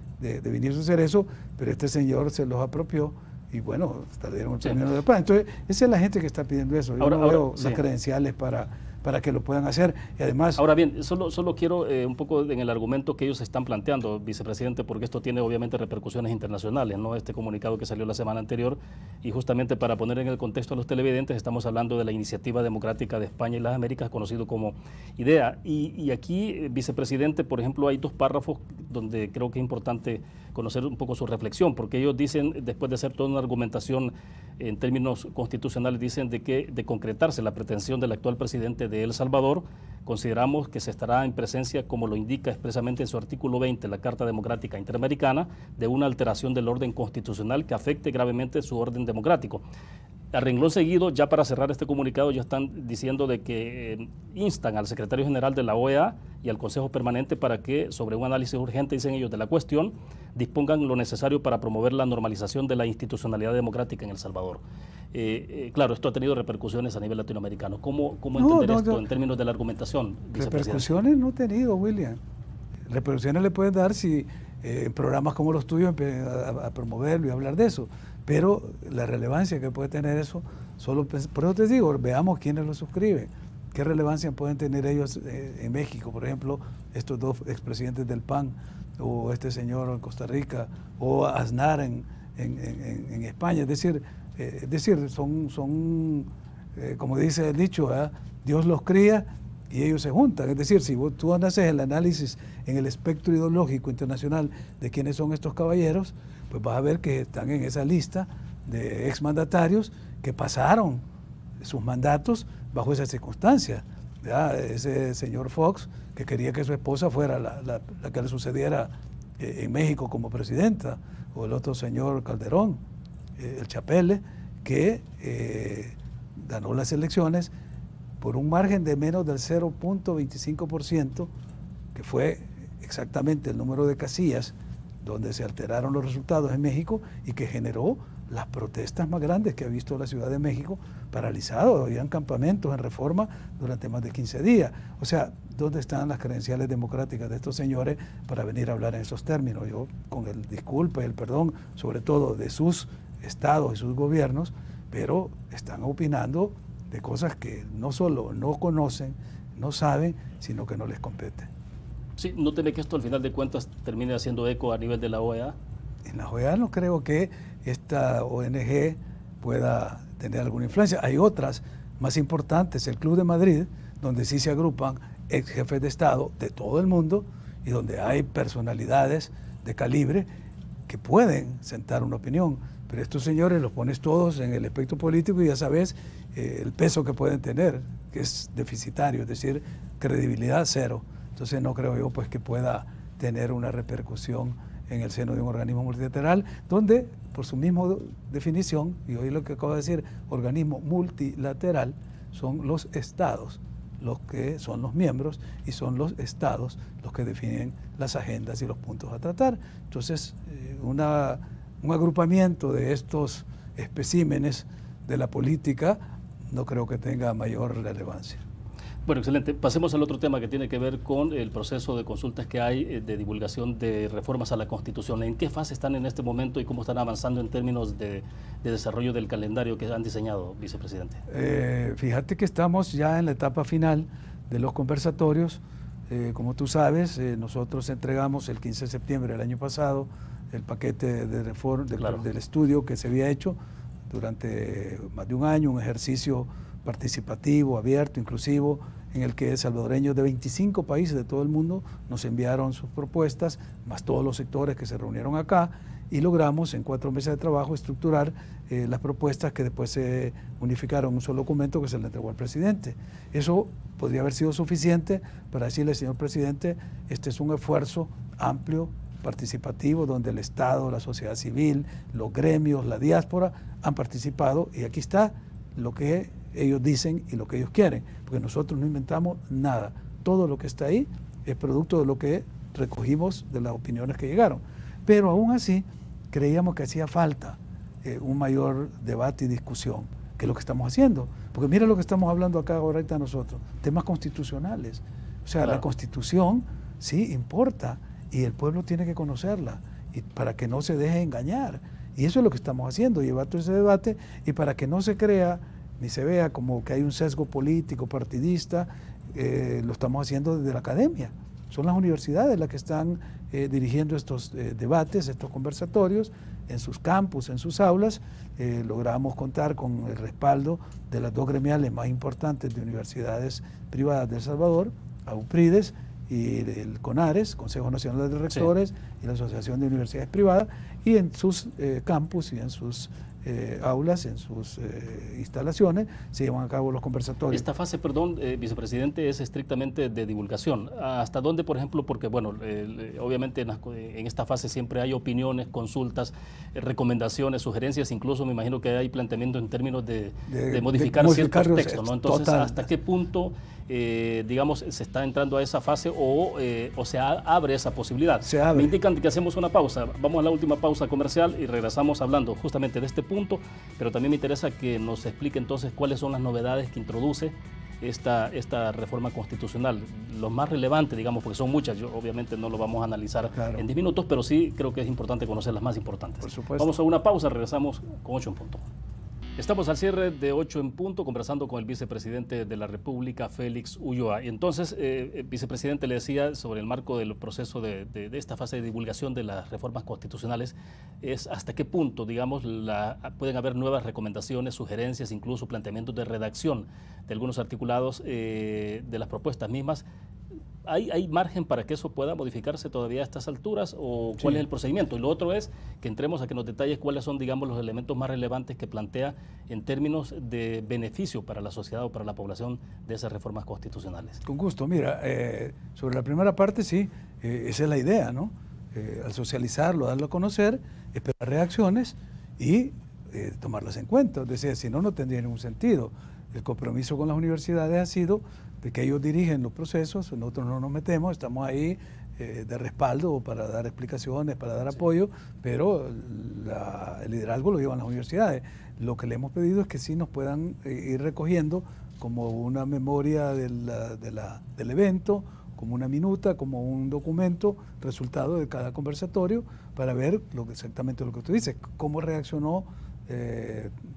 Vinicio Cerezo, pero este señor se los apropió y bueno, hasta le dieron el premio de paz. Entonces, esa es la gente que está pidiendo eso. Yo no veo las credenciales para que lo puedan hacer. Y además... Ahora bien, solo quiero un poco en el argumento que ellos están planteando, vicepresidente, porque esto tiene obviamente repercusiones internacionales, ¿no? Este comunicado que salió la semana anterior, y justamente para poner en el contexto a los televidentes, estamos hablando de la Iniciativa Democrática de España y las Américas, conocido como IDEA. Y aquí, vicepresidente, por ejemplo, hay dos párrafos donde creo que es importante conocer un poco su reflexión, porque ellos dicen, después de hacer toda una argumentación en términos constitucionales, dicen de concretarse la pretensión del actual presidente de El Salvador, consideramos que se estará en presencia, como lo indica expresamente en su artículo 20 la Carta Democrática Interamericana, de una alteración del orden constitucional que afecte gravemente su orden democrático. A renglón seguido, ya para cerrar este comunicado, ya están diciendo de que instan al secretario general de la OEA y al Consejo Permanente para que, sobre un análisis urgente, dicen ellos, de la cuestión, dispongan lo necesario para promover la normalización de la institucionalidad democrática en El Salvador. Claro, esto ha tenido repercusiones a nivel latinoamericano. ¿Cómo entender esto en términos de la argumentación, vicepresidente? Repercusiones no he tenido, William. Repercusiones le pueden dar si en programas como los tuyos empiezan a promoverlo y a hablar de eso. Pero la relevancia que puede tener eso, por eso te digo, veamos quiénes lo suscriben. ¿Qué relevancia pueden tener ellos en México? Por ejemplo, estos dos expresidentes del PAN, o este señor en Costa Rica, o Aznar en España. Es decir, son como dice el dicho, Dios los cría y ellos se juntan. Es decir, si tú haces el análisis en el espectro ideológico internacional de quiénes son estos caballeros, pues vas a ver que están en esa lista de exmandatarios que pasaron sus mandatos bajo esas circunstancias. Ese señor Fox, que quería que su esposa fuera la que le sucediera en México como presidenta, o el otro señor Calderón, el Chapelle, que ganó las elecciones por un margen de menos del 0.25%, que fue exactamente el número de casillas donde se alteraron los resultados en México y que generó las protestas más grandes que ha visto la Ciudad de México, paralizado. Habían campamentos en Reforma durante más de 15 días. O sea, ¿dónde están las credenciales democráticas de estos señores para venir a hablar en esos términos? Yo, con el disculpa y el perdón, sobre todo de sus estados y sus gobiernos, pero están opinando de cosas que no solo no conocen, no saben, sino que no les competen. Sí, ¿no teme que esto al final de cuentas termine haciendo eco a nivel de la OEA? En la OEA no creo que esta ONG pueda tener alguna influencia. Hay otras más importantes, el Club de Madrid, donde sí se agrupan ex jefes de Estado de todo el mundo y donde hay personalidades de calibre que pueden sentar una opinión. Pero estos señores los pones todos en el espectro político y ya sabes el peso que pueden tener, que es deficitario, es decir, credibilidad cero. Entonces no creo yo pues que pueda tener una repercusión en el seno de un organismo multilateral, donde por su misma definición, y hoy lo que acabo de decir, organismo multilateral, son los estados los que son los miembros y son los estados los que definen las agendas y los puntos a tratar. Entonces, un agrupamiento de estos especímenes de la política no creo que tenga mayor relevancia. Bueno, excelente. Pasemos al otro tema que tiene que ver con el proceso de consultas que hay de divulgación de reformas a la Constitución. ¿En qué fase están en este momento y cómo están avanzando en términos de desarrollo del calendario que han diseñado, vicepresidente? Fíjate que estamos ya en la etapa final de los conversatorios. Como tú sabes, nosotros entregamos el 15 de septiembre del año pasado el paquete de reforma del estudio que se había hecho durante más de un año, un ejercicio participativo, abierto, inclusivo, en el que salvadoreños de 25 países de todo el mundo nos enviaron sus propuestas, más todos los sectores que se reunieron acá, y logramos en 4 meses de trabajo estructurar las propuestas que después se unificaron en un solo documento que se le entregó al presidente. Eso podría haber sido suficiente para decirle, señor presidente, este es un esfuerzo amplio, participativo, donde el Estado, la sociedad civil, los gremios, la diáspora han participado, y aquí está lo que ellos dicen y lo que ellos quieren, porque nosotros no inventamos nada. Todo lo que está ahí es producto de lo que recogimos de las opiniones que llegaron. Pero aún así creíamos que hacía falta un mayor debate y discusión. que es lo que estamos haciendo. Porque mira lo que estamos hablando acá ahorita nosotros, temas constitucionales. O sea, la Constitución sí importa y el pueblo tiene que conocerla y para que no se deje engañar. Y eso es lo que estamos haciendo, llevar todo ese debate y para que no se crea ni se vea como que hay un sesgo político, partidista, lo estamos haciendo desde la academia. Son las universidades las que están dirigiendo estos debates, estos conversatorios, en sus campus, en sus aulas. Logramos contar con el respaldo de las dos gremiales más importantes de universidades privadas de El Salvador, AUPRIDES y el CONARES, Consejo Nacional de Rectores, y la Asociación de Universidades Privadas, y en sus campus y en sus aulas, en sus instalaciones, se llevan a cabo los conversatorios. Esta fase, perdón, vicepresidente, es estrictamente de divulgación. ¿Hasta dónde, por ejemplo? Porque, bueno, obviamente en esta fase siempre hay opiniones, consultas, recomendaciones, sugerencias, incluso me imagino que hay planteamiento en términos de modificar ciertos textos, ¿no? Entonces, ¿hasta qué punto, digamos, se está entrando a esa fase o se abre esa posibilidad? Se abre. Me indican que hacemos una pausa. Vamos a la última pausa comercial y regresamos hablando justamente de este punto, pero también me interesa que nos explique entonces cuáles son las novedades que introduce esta reforma constitucional, lo más relevante, digamos, porque son muchas. Yo obviamente no lo vamos a analizar en 10 minutos, pero sí creo que es importante conocer las más importantes. Por supuesto. Vamos a una pausa, regresamos con 8 en punto. Estamos al cierre de 8 en punto, conversando con el vicepresidente de la República, Félix Ulloa. Y entonces, vicepresidente, le decía sobre el marco del proceso de esta fase de divulgación de las reformas constitucionales, es hasta qué punto, digamos, pueden haber nuevas recomendaciones, sugerencias, incluso planteamientos de redacción de algunos articulados de las propuestas mismas. ¿Hay margen para que eso pueda modificarse todavía a estas alturas o cuál es el procedimiento? Y lo otro es que entremos a que nos detalles cuáles son, digamos, los elementos más relevantes que plantea en términos de beneficio para la sociedad o para la población de esas reformas constitucionales. Con gusto. Mira, sobre la primera parte sí, esa es la idea, ¿no? Al socializarlo, darlo a conocer, esperar reacciones y tomarlas en cuenta. Es decir, si no, no tendría ningún sentido. El compromiso con las universidades ha sido de que ellos dirigen los procesos, nosotros no nos metemos, estamos ahí de respaldo para dar explicaciones, para dar apoyo, pero el liderazgo lo llevan las universidades. Lo que le hemos pedido es que sí nos puedan ir recogiendo como una memoria del evento, como una minuta, como un documento, resultado de cada conversatorio, para ver exactamente lo que tú dices, cómo reaccionó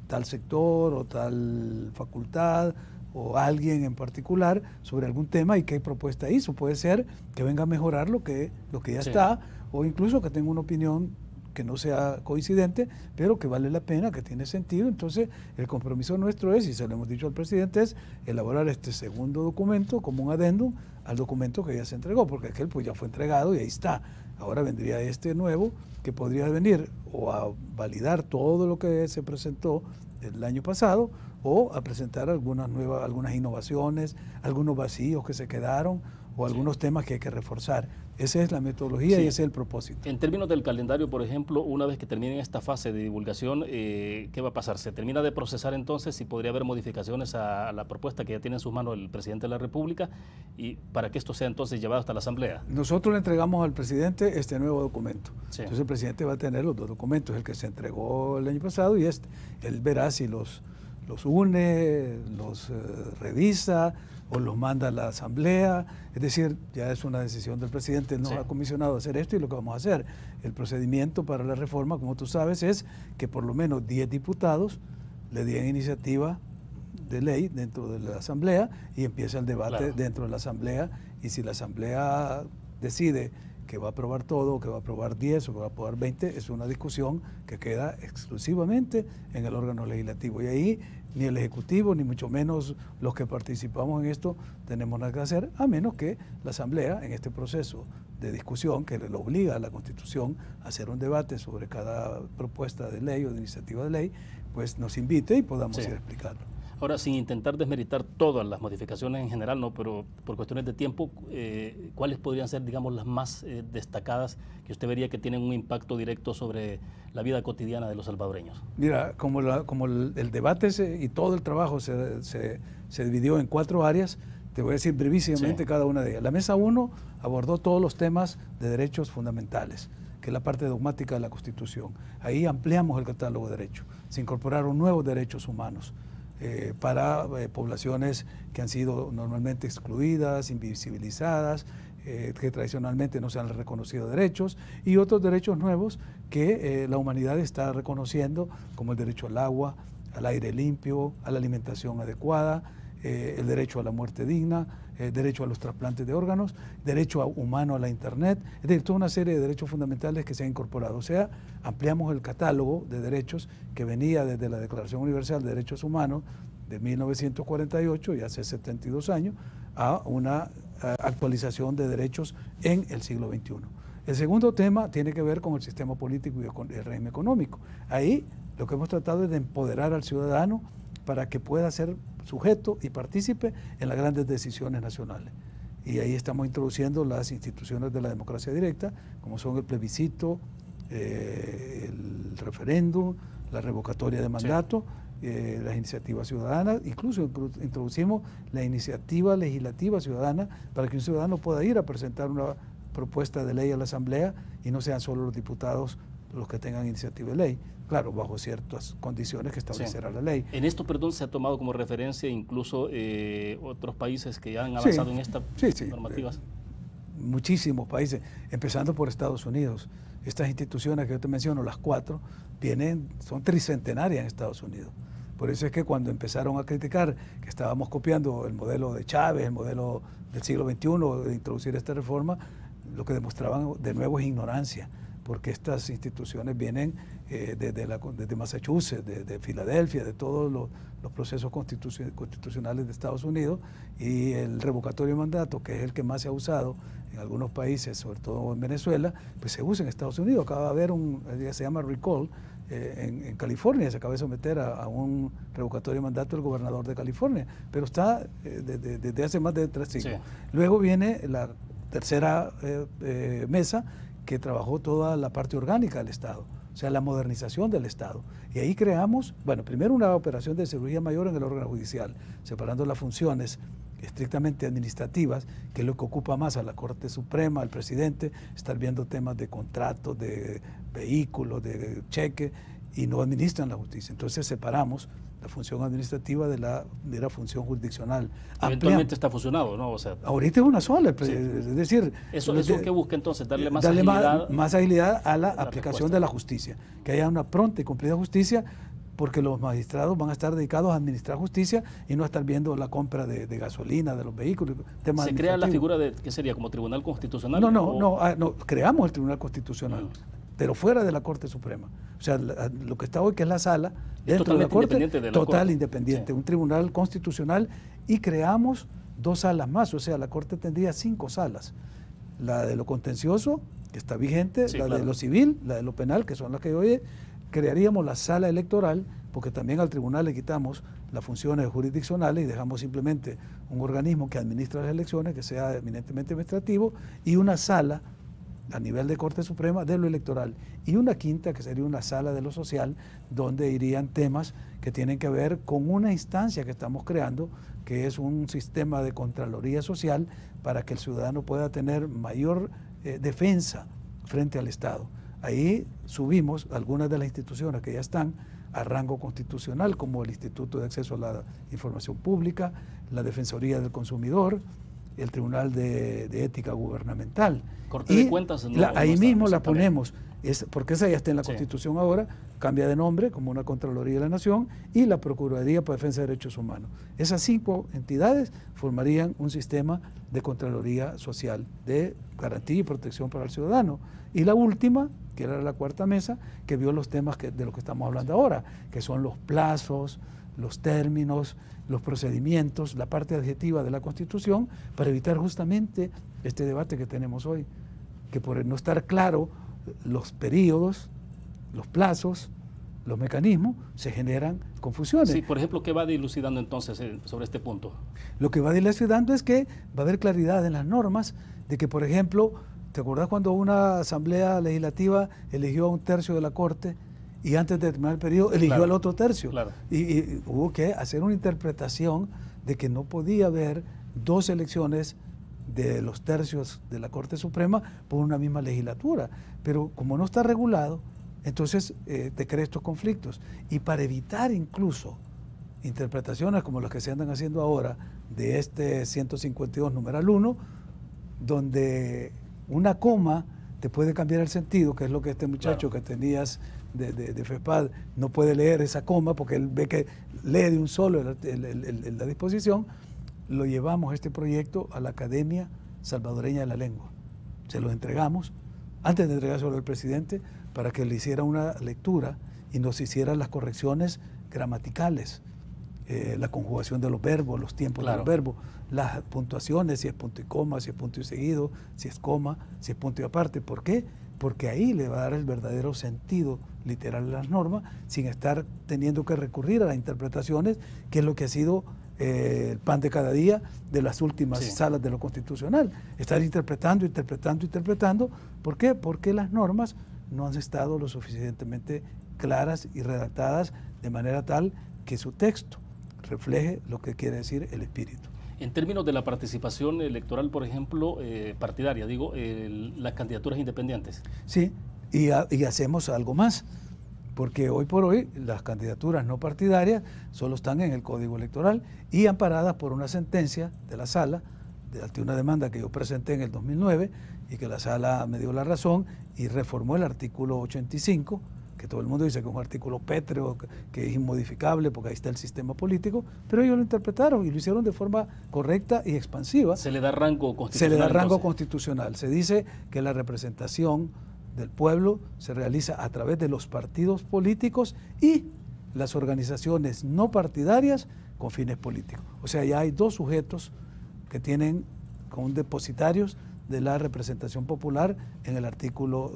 tal sector o tal facultad o alguien en particular sobre algún tema y qué propuesta hizo. Puede ser que venga a mejorar lo que ya está, o incluso que tenga una opinión que no sea coincidente, pero que vale la pena, que tiene sentido. Entonces, el compromiso nuestro es, y se lo hemos dicho al presidente, es elaborar este segundo documento como un adendum al documento que ya se entregó, porque aquel pues ya fue entregado y ahí está. Ahora vendría este nuevo que podría venir o a validar todo lo que se presentó el año pasado o a presentar algunas innovaciones, algunos vacíos que se quedaron o algunos temas que hay que reforzar. Esa es la metodología y ese es el propósito. En términos del calendario, por ejemplo, una vez que termine esta fase de divulgación, ¿qué va a pasar? ¿Se termina de procesar entonces y podría haber modificaciones a la propuesta que ya tiene en sus manos el presidente de la República y para que esto sea entonces llevado hasta la Asamblea? Nosotros le entregamos al presidente este nuevo documento. Sí. Entonces el presidente va a tener los dos documentos, el que se entregó el año pasado y este. Él verá si los une, los revisa o los manda a la Asamblea. Es decir, ya es una decisión del presidente, nos ha comisionado a hacer esto y lo que vamos a hacer. El procedimiento para la reforma, como tú sabes, es que por lo menos 10 diputados le den iniciativa de ley dentro de la Asamblea y empieza el debate dentro de la Asamblea, y si la Asamblea decide que va a aprobar todo, que va a aprobar 10 o que va a aprobar 20, es una discusión que queda exclusivamente en el órgano legislativo. Y ahí ni el Ejecutivo, ni mucho menos los que participamos en esto, tenemos nada que hacer, a menos que la Asamblea, en este proceso de discusión que le obliga a la Constitución a hacer un debate sobre cada propuesta de ley o de iniciativa de ley, pues nos invite y podamos ir explicando. Ahora, sin intentar desmeritar todas las modificaciones en general, no, pero por cuestiones de tiempo, ¿cuáles podrían ser, digamos, las más destacadas que usted vería que tienen un impacto directo sobre la vida cotidiana de los salvadoreños? Mira, como el debate y todo el trabajo se dividió en 4 áreas, te voy a decir brevísimamente cada una de ellas. La mesa 1 abordó todos los temas de derechos fundamentales, que es la parte dogmática de la Constitución. Ahí ampliamos el catálogo de derechos. Se incorporaron nuevos derechos humanos. para poblaciones que han sido normalmente excluidas, invisibilizadas, que tradicionalmente no se han reconocido derechos, y otros derechos nuevos que la humanidad está reconociendo, como el derecho al agua, al aire limpio, a la alimentación adecuada, el derecho a la muerte digna, el derecho a los trasplantes de órganos, derecho humano a la internet, es decir, toda una serie de derechos fundamentales que se han incorporado. O sea, ampliamos el catálogo de derechos que venía desde la Declaración Universal de Derechos Humanos de 1948, y hace 72 años, a una actualización de derechos en el siglo XXI. El segundo tema tiene que ver con el sistema político y el régimen económico. Ahí lo que hemos tratado es de empoderar al ciudadano para que pueda ser sujeto y partícipe en las grandes decisiones nacionales. Y ahí estamos introduciendo las instituciones de la democracia directa, como son el plebiscito, el referéndum, la revocatoria de mandato, las iniciativas ciudadanas, incluso introducimos la iniciativa legislativa ciudadana para que un ciudadano pueda ir a presentar una propuesta de ley a la Asamblea y no sean solo los diputados los que tengan iniciativa de ley, claro, bajo ciertas condiciones que establecerá la ley. En esto, perdón, se ha tomado como referencia incluso otros países que han avanzado en estas normativas. Muchísimos países, empezando por Estados Unidos. Estas instituciones que yo te menciono, las 4, son tricentenarias en Estados Unidos. Por eso es que cuando empezaron a criticar que estábamos copiando el modelo de Chávez, el modelo del siglo XXI de introducir esta reforma, lo que demostraban de nuevo es ignorancia, porque estas instituciones vienen desde Massachusetts, de Filadelfia, de todos los procesos constitucionales de Estados Unidos, y el revocatorio de mandato, que es el que más se ha usado en algunos países, sobre todo en Venezuela, pues se usa en Estados Unidos. Acaba de haber se llama recall, en California se acaba de someter a un revocatorio de mandato el gobernador de California, pero está desde hace más de 3 siglos. Sí. Luego viene la tercera mesa, que trabajó toda la parte orgánica del Estado, o sea, la modernización del Estado. Y ahí creamos, bueno, primero una operación de cirugía mayor en el órgano judicial, separando las funciones estrictamente administrativas, que es lo que ocupa más a la Corte Suprema, al presidente, estar viendo temas de contratos, de vehículos, de cheques, y no administran la justicia. Entonces separamos la función administrativa de la función jurisdiccional. Eventualmente está fusionado, ¿no? O sea, ahorita es una sola, es decir... ¿Eso qué busca entonces? Darle más agilidad. Más agilidad a la aplicación de la justicia, que haya una pronta y cumplida justicia, porque los magistrados van a estar dedicados a administrar justicia y no a estar viendo la compra de gasolina, de los vehículos. ¿Se crea la figura de, qué sería, como Tribunal Constitucional? No, creamos el Tribunal Constitucional, pero fuera de la Corte Suprema. O sea, lo que está hoy, que es la sala, dentro de la Corte, total independiente, un Tribunal Constitucional, y creamos 2 salas más, o sea, la Corte tendría 5 salas. La de lo contencioso, que está vigente, de lo civil, la de lo penal, que son las que hoy crearíamos la sala electoral, porque también al tribunal le quitamos las funciones jurisdiccionales y dejamos simplemente un organismo que administra las elecciones, que sea eminentemente administrativo, y una sala a nivel de Corte Suprema de lo electoral, y una quinta que sería una sala de lo social, donde irían temas que tienen que ver con una instancia que estamos creando, que es un sistema de Contraloría Social para que el ciudadano pueda tener mayor defensa frente al Estado. Ahí subimos algunas de las instituciones que ya están a rango constitucional, como el Instituto de Acceso a la Información Pública, la Defensoría del Consumidor, el Tribunal de Ética Gubernamental. Corte de Cuentas. Ahí mismo la ponemos, porque esa ya está en la Constitución ahora, cambia de nombre como una Contraloría de la Nación, y la Procuraduría para Defensa de Derechos Humanos. Esas 5 entidades formarían un sistema de Contraloría Social de garantía y protección para el ciudadano. Y la última, que era la 4ª mesa, que vio los temas de los que estamos hablando ahora, que son los plazos, los términos, los procedimientos, la parte adjetiva de la Constitución, para evitar justamente este debate que tenemos hoy, que por no estar claro los periodos, los plazos, los mecanismos, se generan confusiones. Sí, por ejemplo, ¿qué va dilucidando entonces sobre este punto? Lo que va dilucidando es que va a haber claridad en las normas de que, por ejemplo, ¿te acordás cuando una asamblea legislativa eligió a 1/3 de la Corte y antes de terminar el periodo eligió al otro tercio? Claro. Y hubo que hacer una interpretación de que no podía haber 2 elecciones de los tercios de la Corte Suprema por una misma legislatura. Pero como no está regulado, entonces te crea estos conflictos. Y para evitar incluso interpretaciones como las que se andan haciendo ahora de este 152 numeral 1, donde una coma te puede cambiar el sentido, que es lo que este muchacho que tenías de FEPAD no puede leer esa coma porque él ve que lee de un solo la disposición. Lo llevamos este proyecto a la Academia Salvadoreña de la Lengua. Se lo entregamos, antes de entregárselo al presidente, para que le hiciera una lectura y nos hiciera las correcciones gramaticales, la conjugación de los verbos, los tiempos de los verbos, las puntuaciones, si es punto y coma, si es punto y seguido, si es coma, si es punto y aparte. ¿Por qué? Porque ahí le va a dar el verdadero sentido literal de las normas, sin estar teniendo que recurrir a las interpretaciones, que es lo que ha sido el pan de cada día de las últimas salas de lo constitucional. Estar interpretando. ¿Por qué? Porque las normas no han estado lo suficientemente claras y redactadas de manera tal que su texto refleje lo que quiere decir el espíritu. En términos de la participación electoral, por ejemplo, partidaria, digo, las candidaturas independientes. Sí, y hacemos algo más, porque hoy por hoy las candidaturas no partidarias solo están en el Código Electoral y amparadas por una sentencia de la Sala, ante una demanda que yo presenté en el 2009 y que la Sala me dio la razón y reformó el artículo 85, que todo el mundo dice que es un artículo pétreo, que es inmodificable porque ahí está el sistema político, pero ellos lo interpretaron y lo hicieron de forma correcta y expansiva. ¿Se le da rango constitucional? Se le da rango constitucional. Se dice que la representación del pueblo se realiza a través de los partidos políticos y las organizaciones no partidarias con fines políticos. O sea, ya hay dos sujetos que tienen como depositarios de la representación popular en el artículo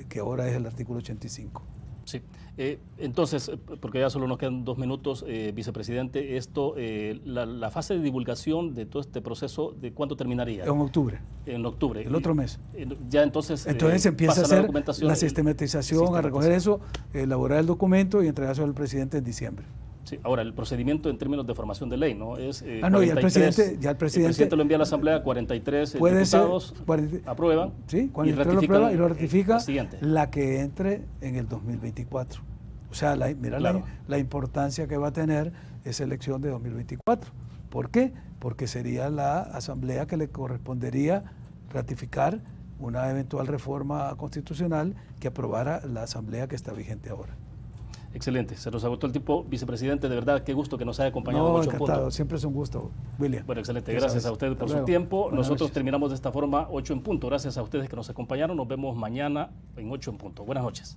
que ahora es el artículo 85. Sí, entonces, porque ya solo nos quedan 2 minutos, vicepresidente, la fase de divulgación de todo este proceso, ¿de cuándo terminaría? En octubre. En octubre. El otro mes. Ya entonces empieza a hacer la sistematización, a recoger eso, elaborar el documento y entregárselo al presidente en diciembre. Sí, ahora el procedimiento en términos de formación de ley, ¿no? Es, ya el presidente lo envía a la Asamblea, 43 diputados aprueban, sí, 43 y lo ratifica la que entre en el 2024. O sea, la importancia que va a tener esa elección de 2024. ¿Por qué? Porque sería la Asamblea que le correspondería ratificar una eventual reforma constitucional que aprobara la Asamblea que está vigente ahora. Excelente, se nos agotó el tiempo. Vicepresidente, de verdad, qué gusto que nos haya acompañado. No, encantado, siempre es un gusto, William. Bueno, excelente, gracias a ustedes por su tiempo. Nosotros terminamos de esta forma 8 en punto. Gracias a ustedes que nos acompañaron. Nos vemos mañana en 8 en punto. Buenas noches.